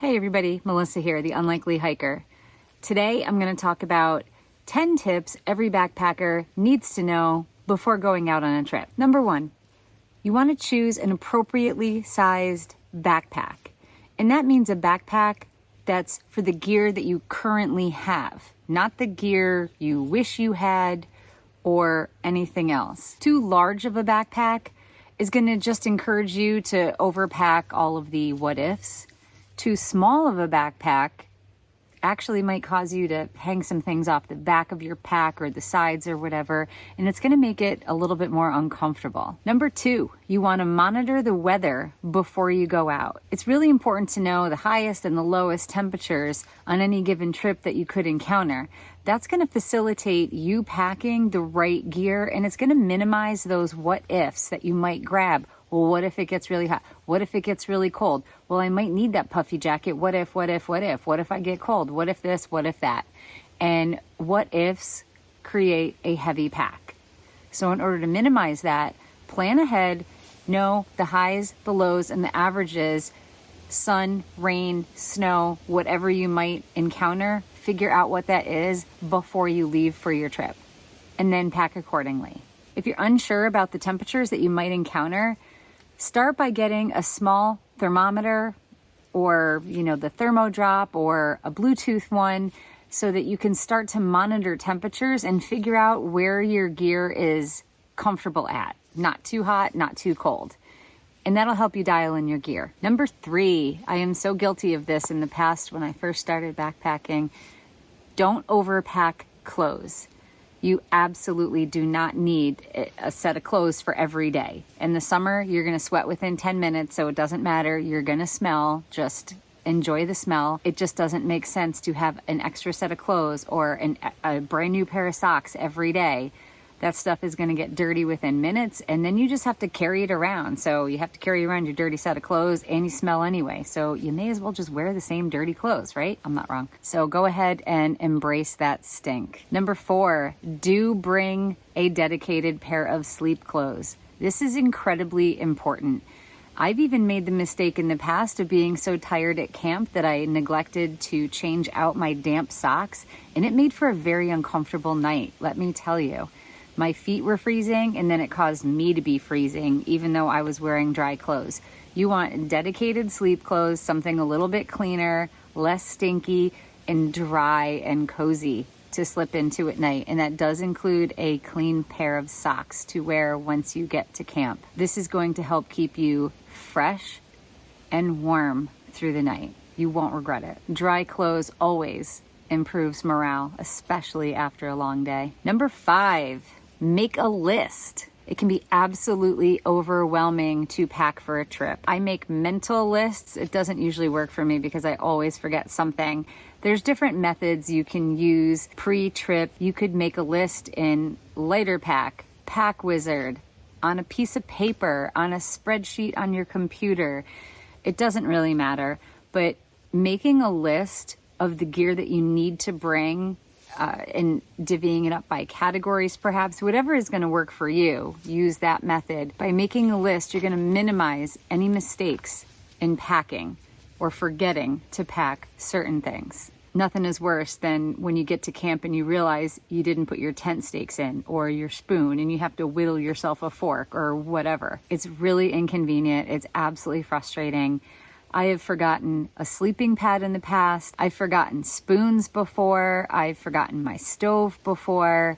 Hey everybody, Melissa here, the Unlikely Hiker. Today I'm going to talk about 10 tips every backpacker needs to know before going out on a trip. Number 1, you want to choose an appropriately sized backpack. And that means a backpack that's for the gear that you currently have, not the gear you wish you had or anything else. Too large of a backpack is going to just encourage you to overpack all of the what ifs. Too small of a backpack actually might cause you to hang some things off the back of your pack or the sides or whatever, and it's going to make it a little bit more uncomfortable. Number 2, you want to monitor the weather before you go out. It's really important to know the highest and the lowest temperatures on any given trip that you could encounter. That's going to facilitate you packing the right gear, and it's going to minimize those what ifs that you might grab. Well, what if it gets really hot? What if it gets really cold? Well, I might need that puffy jacket. What if? What if I get cold? What if this? What if that? And what ifs create a heavy pack. So in order to minimize that, plan ahead, know the highs, the lows, and the averages, sun, rain, snow, whatever you might encounter, figure out what that is before you leave for your trip, and then pack accordingly. If you're unsure about the temperatures that you might encounter, start by getting a small thermometer or, the thermodrop or a Bluetooth one so that you can start to monitor temperatures and figure out where your gear is comfortable at. Not too hot, not too cold. And that'll help you dial in your gear. Number 3, I am so guilty of this in the past when I first started backpacking. Don't overpack clothes. You absolutely do not need a set of clothes for every day. In the summer, you're going to sweat within 10 minutes, so it doesn't matter. You're going to smell. Just enjoy the smell. It just doesn't make sense to have an extra set of clothes or a brand new pair of socks every day. That stuff is going to get dirty within minutes, and then you just have to carry it around. So you have to carry around your dirty set of clothes, and you smell anyway. So you may as well just wear the same dirty clothes, right? I'm not wrong. So go ahead and embrace that stink. Number 4, do bring a dedicated pair of sleep clothes. This is incredibly important. I've even made the mistake in the past of being so tired at camp that I neglected to change out my damp socks, and it made for a very uncomfortable night, let me tell you. My feet were freezing, and then it caused me to be freezing, even though I was wearing dry clothes. You want dedicated sleep clothes, something a little bit cleaner, less stinky, and dry and cozy to slip into at night. And that does include a clean pair of socks to wear once you get to camp. This is going to help keep you fresh and warm through the night. You won't regret it. Dry clothes always improves morale, especially after a long day. Number 5, make a list. It can be absolutely overwhelming to pack for a trip. I make mental lists. It doesn't usually work for me because I always forget something. There's different methods you can use pre-trip. You could make a list in Lighter Pack, Pack Wizard, on a piece of paper, on a spreadsheet on your computer. It doesn't really matter, but making a list of the gear that you need to bring and divvying it up by categories, perhaps, whatever is going to work for you, use that method. By making a list, you're going to minimize any mistakes in packing or forgetting to pack certain things. Nothing is worse than when you get to camp and you realize you didn't put your tent stakes in or your spoon and you have to whittle yourself a fork or whatever. It's really inconvenient. It's absolutely frustrating. I have forgotten a sleeping pad in the past. I've forgotten spoons before. I've forgotten my stove before.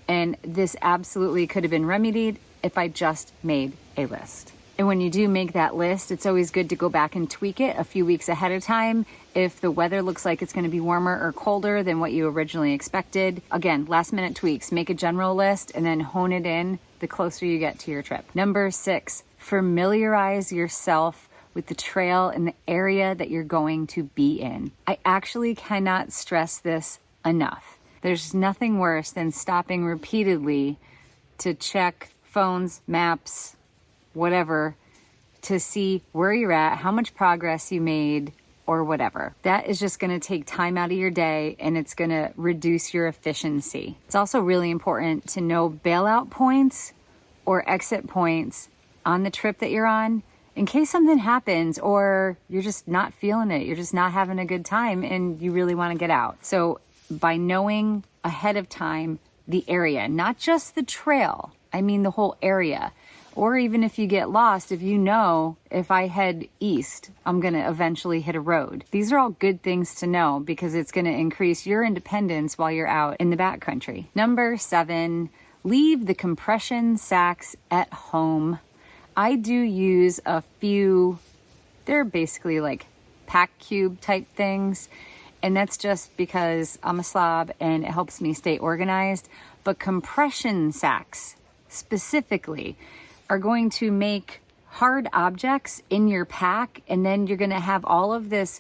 And this absolutely could have been remedied if I just made a list. And when you do make that list, it's always good to go back and tweak it a few weeks ahead of time. If the weather looks like it's going to be warmer or colder than what you originally expected, again, last minute tweaks, make a general list and then hone it in the closer you get to your trip. Number 6, familiarize yourself with the trail and the area that you're going to be in. I actually cannot stress this enough. There's nothing worse than stopping repeatedly to check phones, maps, whatever, to see where you're at, how much progress you made, or whatever. That is just going to take time out of your day and it's going to reduce your efficiency. It's also really important to know bailout points or exit points on the trip that you're on in case something happens or you're just not feeling it, you're just not having a good time and you really want to get out. So by knowing ahead of time the area, not just the trail, I mean the whole area. Or even if you get lost, if you know, if I head east, I'm going to eventually hit a road. These are all good things to know because it's going to increase your independence while you're out in the backcountry. Number 7, leave the compression sacks at home. I do use a few, they're basically like pack cube type things. And that's just because I'm a slob and it helps me stay organized. But compression sacks specifically are going to make hard objects in your pack, and then you're going to have all of this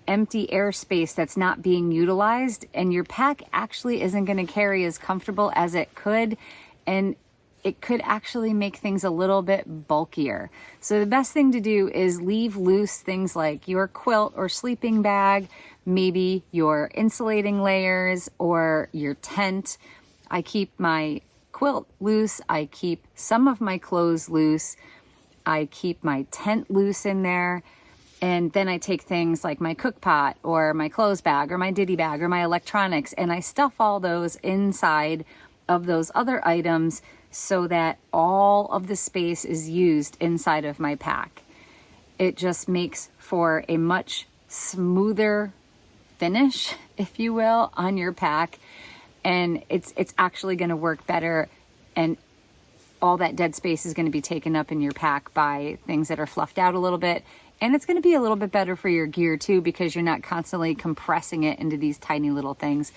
empty airspace that's not being utilized, and your pack actually isn't going to carry as comfortable as it could, and it could actually make things a little bit bulkier. So the best thing to do is leave loose things like your quilt or sleeping bag, maybe your insulating layers or your tent. I keep my quilt loose, I keep some of my clothes loose, I keep my tent loose in there, and then I take things like my cook pot or my clothes bag or my ditty bag or my electronics, and I stuff all those inside of those other items so that all of the space is used inside of my pack. It just makes for a much smoother finish, if you will, on your pack. And it's actually going to work better, and all that dead space is going to be taken up in your pack by things that are fluffed out a little bit. And it's going to be a little bit better for your gear too, because you're not constantly compressing it into these tiny little things,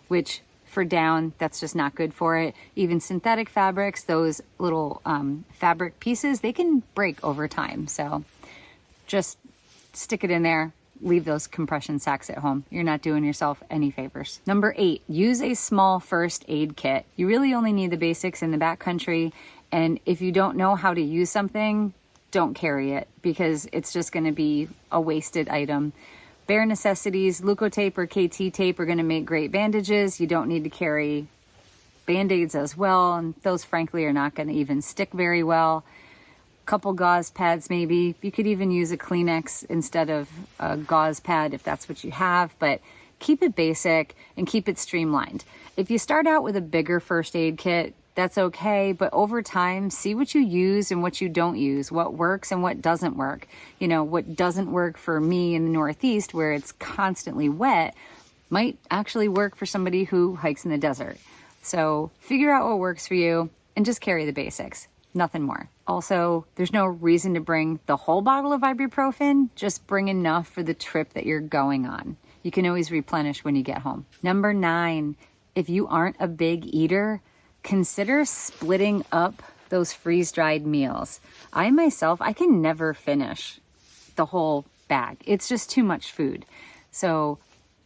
which for down, that's just not good for it. Even synthetic fabrics, those little fabric pieces, they can break over time. So just stick it in there. Leave those compression sacks at home. You're not doing yourself any favors. Number 8, use a small first aid kit. You really only need the basics in the backcountry. And if you don't know how to use something, don't carry it because it's just going to be a wasted item. Bare necessities, Leukotape or KT tape are going to make great bandages. You don't need to carry Band-Aids as well. And those frankly are not going to even stick very well. Couple gauze pads maybe. You could even use a Kleenex instead of a gauze pad if that's what you have, but keep it basic and keep it streamlined. If you start out with a bigger first aid kit, that's okay, but over time, see what you use and what you don't use, what works and what doesn't work. You know, what doesn't work for me in the Northeast where it's constantly wet might actually work for somebody who hikes in the desert. So figure out what works for you and just carry the basics. Nothing more. Also, there's no reason to bring the whole bottle of ibuprofen. Just bring enough for the trip that you're going on. You can always replenish when you get home. Number 9, if you aren't a big eater, consider splitting up those freeze-dried meals. I myself, I can never finish the whole bag. It's just too much food. So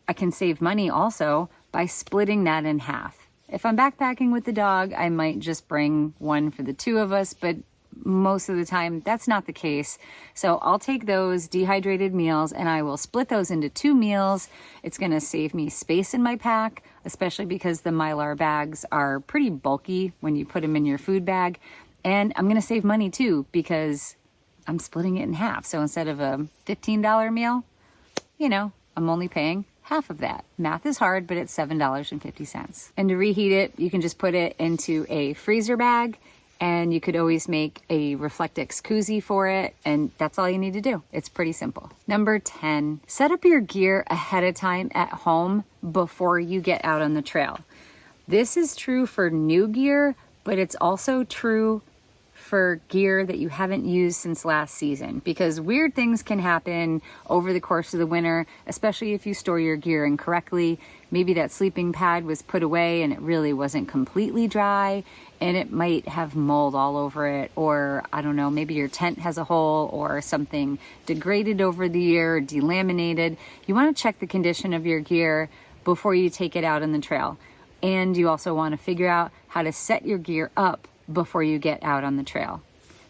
I can save money also by splitting that in half. If I'm backpacking with the dog, I might just bring one for the 2 of us, but most of the time that's not the case. So I'll take those dehydrated meals and I will split those into 2 meals. It's going to save me space in my pack, especially because the Mylar bags are pretty bulky when you put them in your food bag. And I'm going to save money too because I'm splitting it in half. So instead of a $15 meal, you know, I'm only paying half of that. Math is hard, but it's $7.50. And to reheat it, you can just put it into a freezer bag, and you could always make a Reflectix koozie for it, and that's all you need to do. It's pretty simple. Number 10, set up your gear ahead of time at home before you get out on the trail. This is true for new gear, but it's also true for gear that you haven't used since last season, because weird things can happen over the course of the winter, especially if you store your gear incorrectly. Maybe that sleeping pad was put away and it really wasn't completely dry and it might have mold all over it, or I don't know, maybe your tent has a hole or something degraded over the year, delaminated. You want to check the condition of your gear before you take it out on the trail. And you also want to figure out how to set your gear up before you get out on the trail.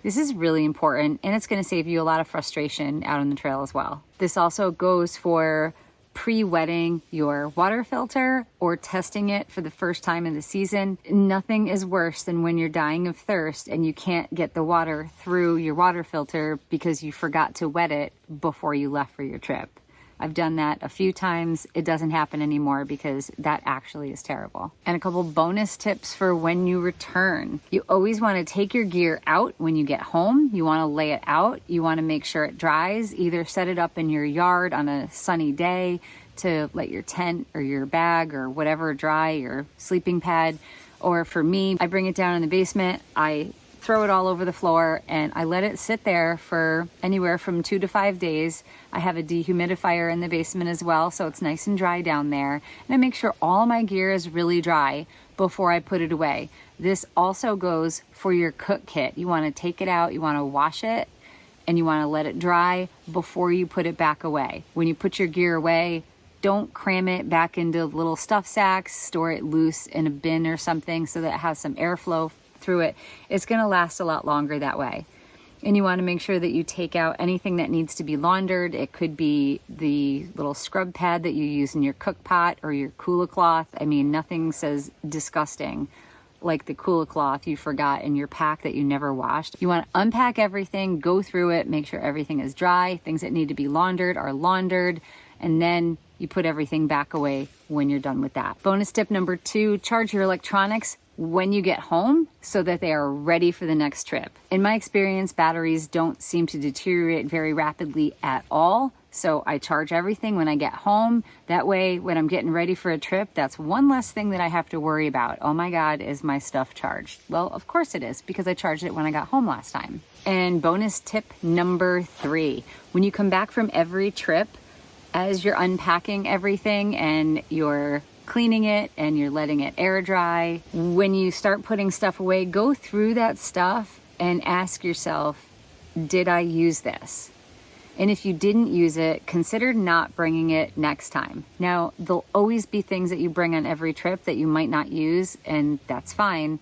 This is really important, and it's going to save you a lot of frustration out on the trail as well. This also goes for pre-wetting your water filter or testing it for the first time in the season. Nothing is worse than when you're dying of thirst and you can't get the water through your water filter because you forgot to wet it before you left for your trip. I've done that a few times. It doesn't happen anymore because that actually is terrible. And a couple bonus tips for when you return. You always want to take your gear out when you get home. You want to lay it out. You want to make sure it dries. Either set it up in your yard on a sunny day to let your tent or your bag or whatever dry, your sleeping pad. Or for me, I bring it down in the basement. I throw it all over the floor and I let it sit there for anywhere from 2 to 5 days. I have a dehumidifier in the basement as well, so it's nice and dry down there. And I make sure all my gear is really dry before I put it away. This also goes for your cook kit. You want to take it out, you want to wash it, and you want to let it dry before you put it back away. When you put your gear away, don't cram it back into little stuff sacks, store it loose in a bin or something so that it has some airflow through it. It's going to last a lot longer that way. And you want to make sure that you take out anything that needs to be laundered. It could be the little scrub pad that you use in your cook pot or your cooler cloth. I mean, nothing says disgusting like the cooler cloth you forgot in your pack that you never washed. You want to unpack everything, go through it, make sure everything is dry. Things that need to be laundered are laundered, and then you put everything back away when you're done with that. Bonus tip number 2, charge your electronics when you get home so that they are ready for the next trip. In my experience, batteries don't seem to deteriorate very rapidly at all. So I charge everything when I get home. That way, when I'm getting ready for a trip, that's one less thing that I have to worry about. Oh my God, is my stuff charged? Well, of course it is, because I charged it when I got home last time. And bonus tip number 3, when you come back from every trip, as you're unpacking everything and you're cleaning it and you're letting it air dry, when you start putting stuff away, go through that stuff and ask yourself, did I use this? And if you didn't use it, consider not bringing it next time. Now, there'll always be things that you bring on every trip that you might not use, and that's fine.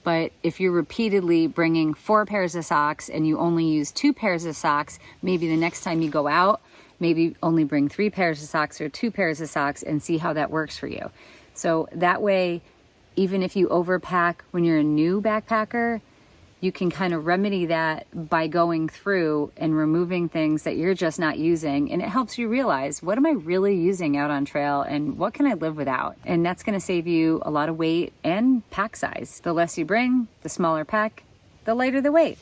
But if you're repeatedly bringing 4 pairs of socks and you only use 2 pairs of socks, maybe the next time you go out, maybe only bring 3 pairs of socks or 2 pairs of socks and see how that works for you. So that way, even if you overpack when you're a new backpacker, you can kind of remedy that by going through and removing things that you're just not using. And it helps you realize, what am I really using out on trail and what can I live without? And that's gonna save you a lot of weight and pack size. The less you bring, the smaller pack, the lighter the weight.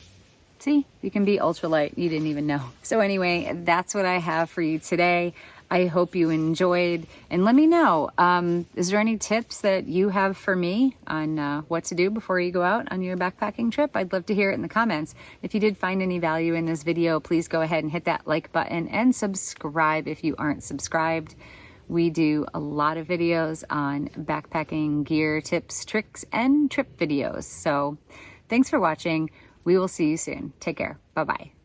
See, you can be ultralight, you didn't even know. So anyway, that's what I have for you today. I hope you enjoyed, and let me know, is there any tips that you have for me on what to do before you go out on your backpacking trip? I'd love to hear it in the comments. If you did find any value in this video, please go ahead and hit that like button and subscribe if you aren't subscribed. We do a lot of videos on backpacking gear tips, tricks, and trip videos. So thanks for watching. We will see you soon. Take care. Bye-bye.